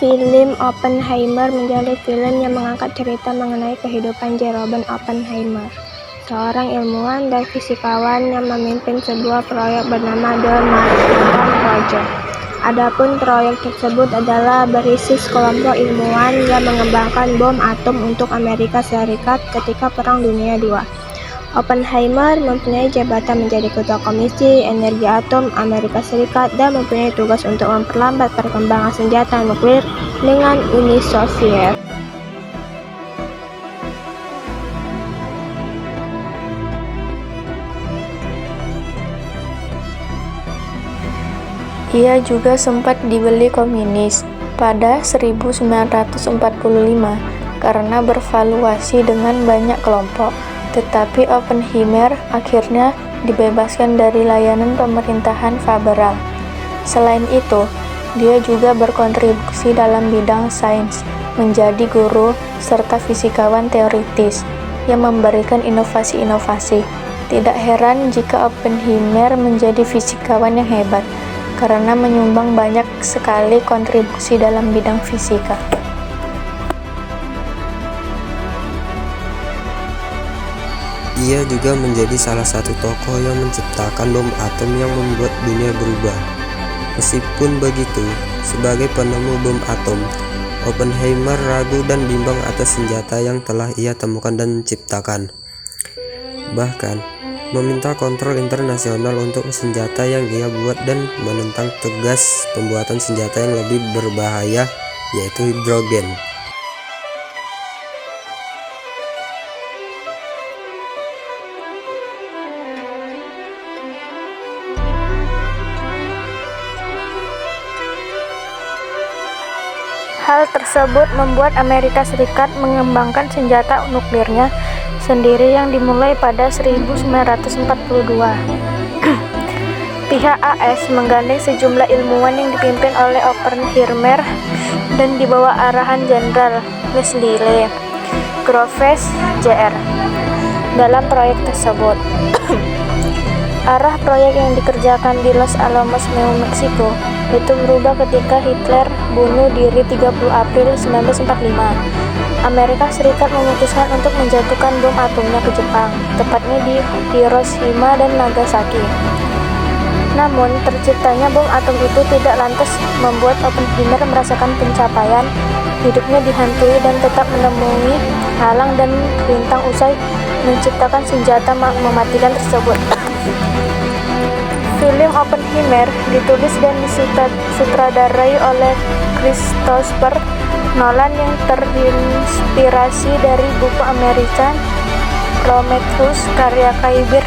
Film Oppenheimer menjadi film yang mengangkat cerita mengenai kehidupan J. Robert Oppenheimer, seorang ilmuwan dan fisikawan yang memimpin sebuah proyek bernama The Manhattan Project. Adapun proyek tersebut adalah berisi sekelompok ilmuwan yang mengembangkan bom atom untuk Amerika Serikat ketika Perang Dunia II. Oppenheimer mempunyai jabatan menjadi Ketua Komisi Energi Atom Amerika Serikat dan mempunyai tugas untuk memperlambat perkembangan senjata nuklir dengan Uni Soviet. Ia juga sempat dibeli komunis pada 1945 karena bervaluasi dengan banyak kelompok, tetapi Oppenheimer akhirnya dibebaskan dari layanan pemerintahan Federal. Selain itu, dia juga berkontribusi dalam bidang sains, menjadi guru serta fisikawan teoritis yang memberikan inovasi-inovasi. Tidak heran jika Oppenheimer menjadi fisikawan yang hebat, karena menyumbang banyak sekali kontribusi dalam bidang fisika. Ia juga menjadi salah satu tokoh yang menciptakan bom atom yang membuat dunia berubah. Meskipun begitu, sebagai penemu bom atom, Oppenheimer ragu dan bimbang atas senjata yang telah ia temukan dan ciptakan. Bahkan, meminta kontrol internasional untuk senjata yang ia buat dan menentang tegas pembuatan senjata yang lebih berbahaya, yaitu hidrogen. Hal tersebut membuat Amerika Serikat mengembangkan senjata nuklirnya sendiri yang dimulai pada 1942. Pihak AS menggandeng sejumlah ilmuwan yang dipimpin oleh Oppenheimer dan di bawah arahan Jenderal Leslie Lee Groves, Jr. dalam proyek tersebut. Arah proyek yang dikerjakan di Los Alamos, New Mexico itu berubah ketika Hitler bunuh diri 30 April 1945. Amerika Serikat memutuskan untuk menjatuhkan bom atomnya ke Jepang, tepatnya di Hiroshima dan Nagasaki. Namun, terciptanya bom atom itu tidak lantas membuat Oppenheimer merasakan pencapaian. Hidupnya dihantui dan tetap menemui halang dan rintang usai menciptakan senjata mematikan tersebut. Film Oppenheimer ditulis dan disutradarai oleh Christopher Nolan yang terinspirasi dari buku American Prometheus karya Kai Bird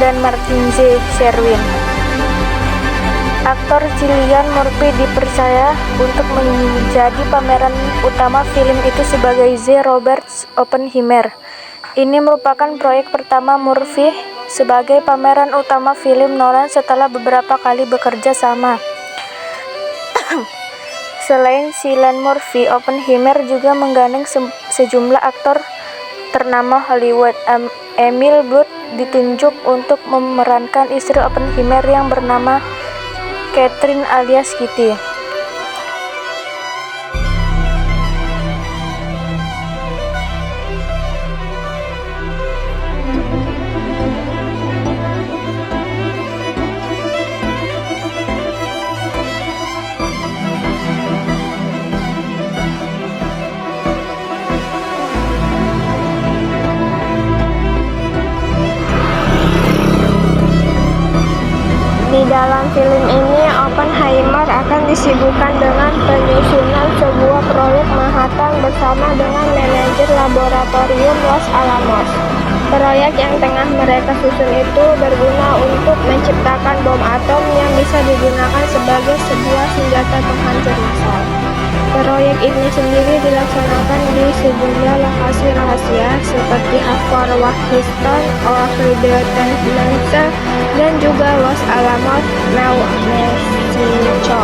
dan Martin Z. Sherwin. Aktor Cillian Murphy dipercaya untuk menjadi pemeran utama film itu sebagai J. Robert Oppenheimer. Ini merupakan proyek pertama Murphy sebagai pemeran utama film Nolan setelah beberapa kali bekerja sama. Selain Cillian Murphy, Oppenheimer juga menggandeng sejumlah aktor ternama Hollywood. Emil Blunt ditunjuk untuk memerankan istri Oppenheimer yang bernama Catherine alias Kitty. Di dalam film ini, Oppenheimer akan disibukkan dengan penyusunan sebuah proyek Manhattan bersama dengan manajer laboratorium Los Alamos. Proyek yang tengah mereka susun itu berguna untuk menciptakan bom atom yang bisa digunakan sebagai sebuah senjata penghancur massal. Proyek ini sendiri dilaksanakan di sejumlah lokasi rahasia seperti Fort Washington, Ohio, dan juga Los Alamos, New Mexico.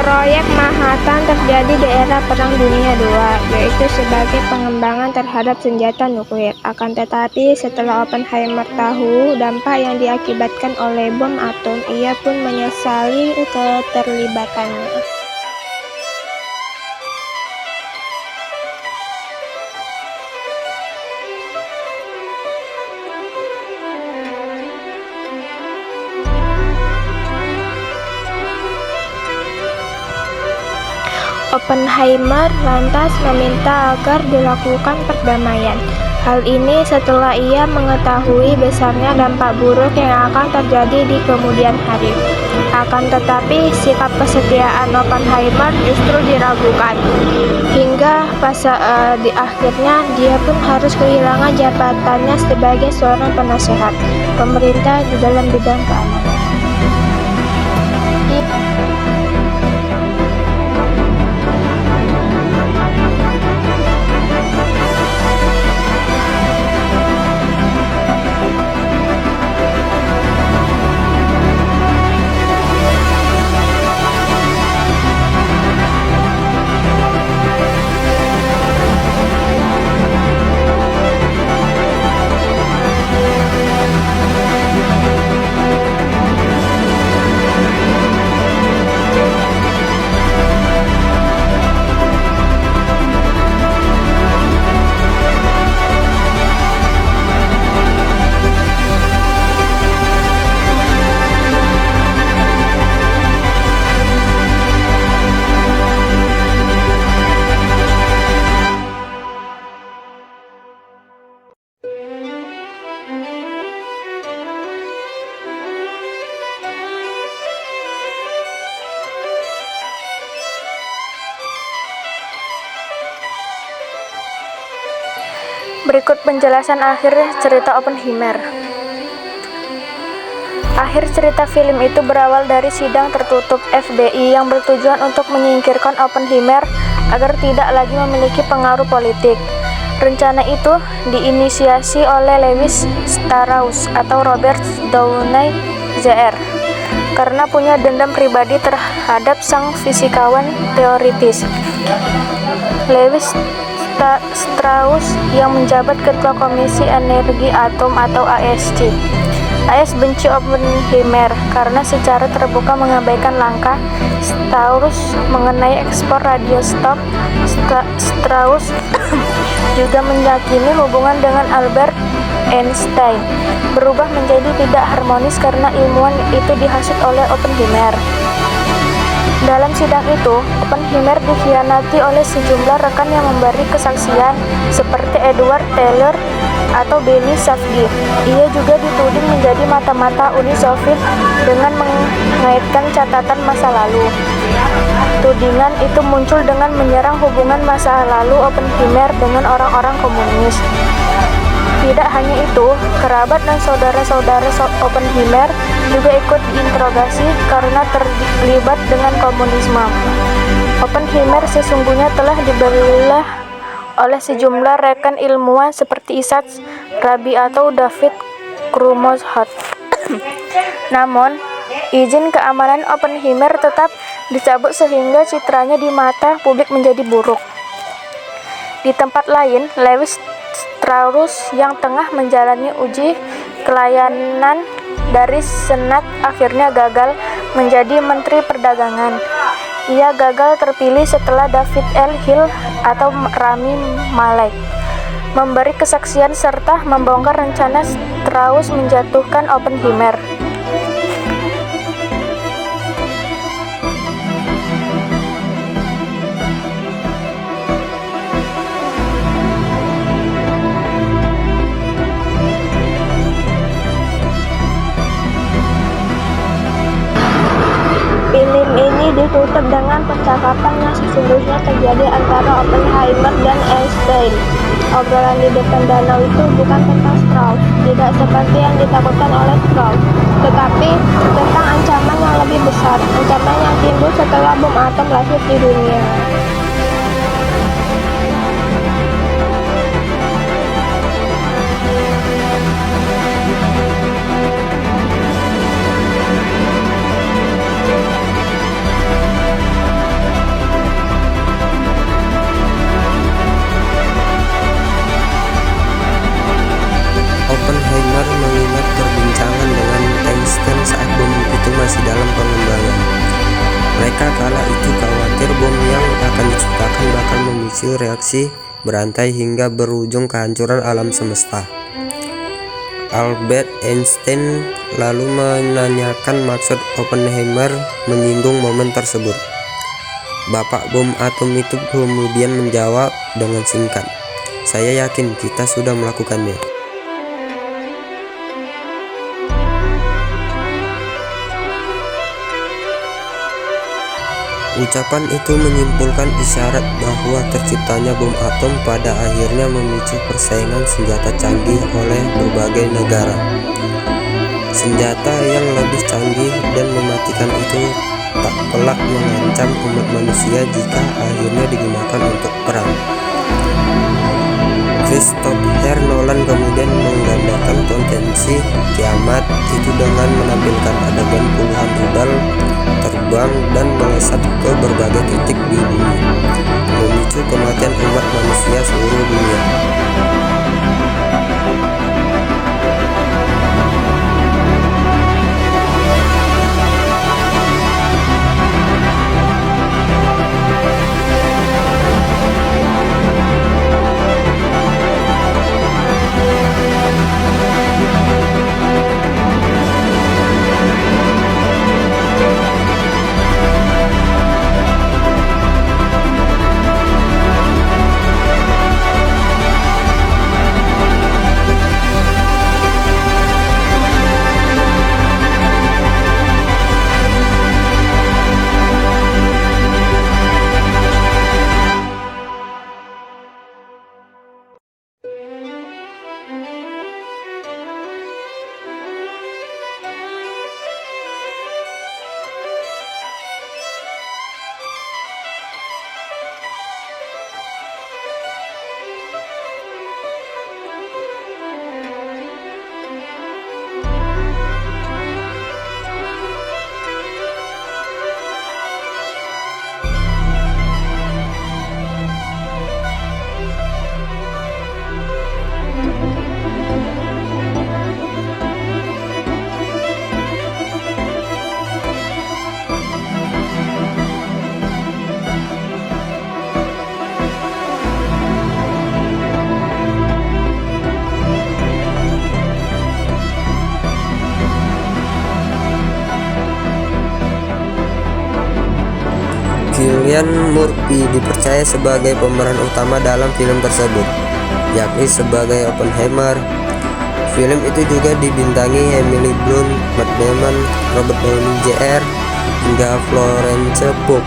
Proyek Manhattan terjadi di era Perang Dunia II, yaitu sebagai pengembangan terhadap senjata nuklir. Akan tetapi, setelah Oppenheimer tahu dampak yang diakibatkan oleh bom atom, ia pun menyesali keterlibatannya. Oppenheimer lantas meminta agar dilakukan perdamaian. Hal ini setelah ia mengetahui besarnya dampak buruk yang akan terjadi di kemudian hari. Akan tetapi, sikap kesetiaan Oppenheimer justru diragukan. Hingga di akhirnya dia pun harus kehilangan jabatannya sebagai seorang penasehat pemerintah di dalam bidang keamanan. Berikut penjelasan akhir cerita Oppenheimer. Akhir cerita film itu berawal dari sidang tertutup FBI yang bertujuan untuk menyingkirkan Oppenheimer agar tidak lagi memiliki pengaruh politik. Rencana itu diinisiasi oleh Lewis Strauss atau Robert Downey Jr. karena punya dendam pribadi terhadap sang fisikawan teoritis Lewis Strauss yang menjabat Ketua Komisi Energi Atom atau ASC. AS benci Oppenheimer karena secara terbuka mengabaikan langkah Strauss mengenai ekspor radioisotop. Strauss juga meyakini hubungan dengan Albert Einstein berubah menjadi tidak harmonis karena ilmuwan itu dihasut oleh Oppenheimer. Dalam sidang itu, Oppenheimer dikhianati oleh sejumlah rekan yang memberi kesaksian seperti Edward Teller atau Benny Safdie. Ia juga dituding menjadi mata-mata Uni Soviet dengan mengaitkan catatan masa lalu. Tudingan itu muncul dengan menyerang hubungan masa lalu Oppenheimer dengan orang-orang komunis. Tidak hanya itu, kerabat dan saudara-saudara Oppenheimer juga ikut diinterogasi karena terlibat dengan komunisme. Oppenheimer sesungguhnya telah dibelah oleh sejumlah rekan ilmuwan seperti Isaac Rabi atau David Krumholtz. Namun, izin keamanan Oppenheimer tetap dicabut sehingga citranya di mata publik menjadi buruk. Di tempat lain, Lewis Strauss yang tengah menjalani uji kelayanan dari Senat akhirnya gagal menjadi Menteri Perdagangan. Ia gagal terpilih setelah David L. Hill atau Rami Malek memberi kesaksian serta membongkar rencana Strauss menjatuhkan Oppenheimer. Film ini ditutup dengan percakapan yang sesungguhnya terjadi antara Oppenheimer dan Einstein. Obrolan di depan danau itu bukan tentang Strauss, tidak seperti yang ditakutkan oleh Strauss, tetapi tentang ancaman yang lebih besar, ancaman yang timbul setelah bom atom lahir di dunia. memicu reaksi berantai hingga berujung kehancuran alam semesta. Albert Einstein lalu menanyakan maksud Oppenheimer menyinggung momen tersebut. Bapak bom atom itu kemudian menjawab dengan singkat, "Saya yakin kita sudah melakukannya." Ucapan itu menyimpulkan isyarat bahwa terciptanya bom atom pada akhirnya memicu persaingan senjata canggih oleh berbagai negara. Senjata yang lebih canggih dan mematikan itu tak pelak mengancam umat manusia jika akhirnya digunakan untuk perang. Christopher Nolan kemudian menggambarkan potensi kiamat itu dengan menampilkan adegan puluhan rudal terbang dan melesat ke berbagai titik di bumi, memicu kematian umat manusia seluruh dunia. Cillian Murphy dipercaya sebagai pemeran utama dalam film tersebut, yakni sebagai Oppenheimer. Film itu juga dibintangi Emily Blunt, Matt Damon, Robert Downey Jr., hingga Florence Pugh.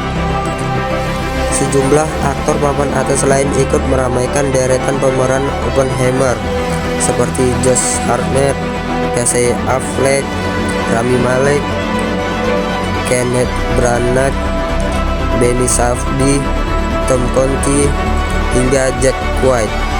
Sejumlah aktor papan atas lain ikut meramaikan deretan pemeran Oppenheimer, seperti Josh Hartnett, Casey Affleck, Rami Malek, Kenneth Branagh, Benny Safdie, Tom Conti, hingga Jack White.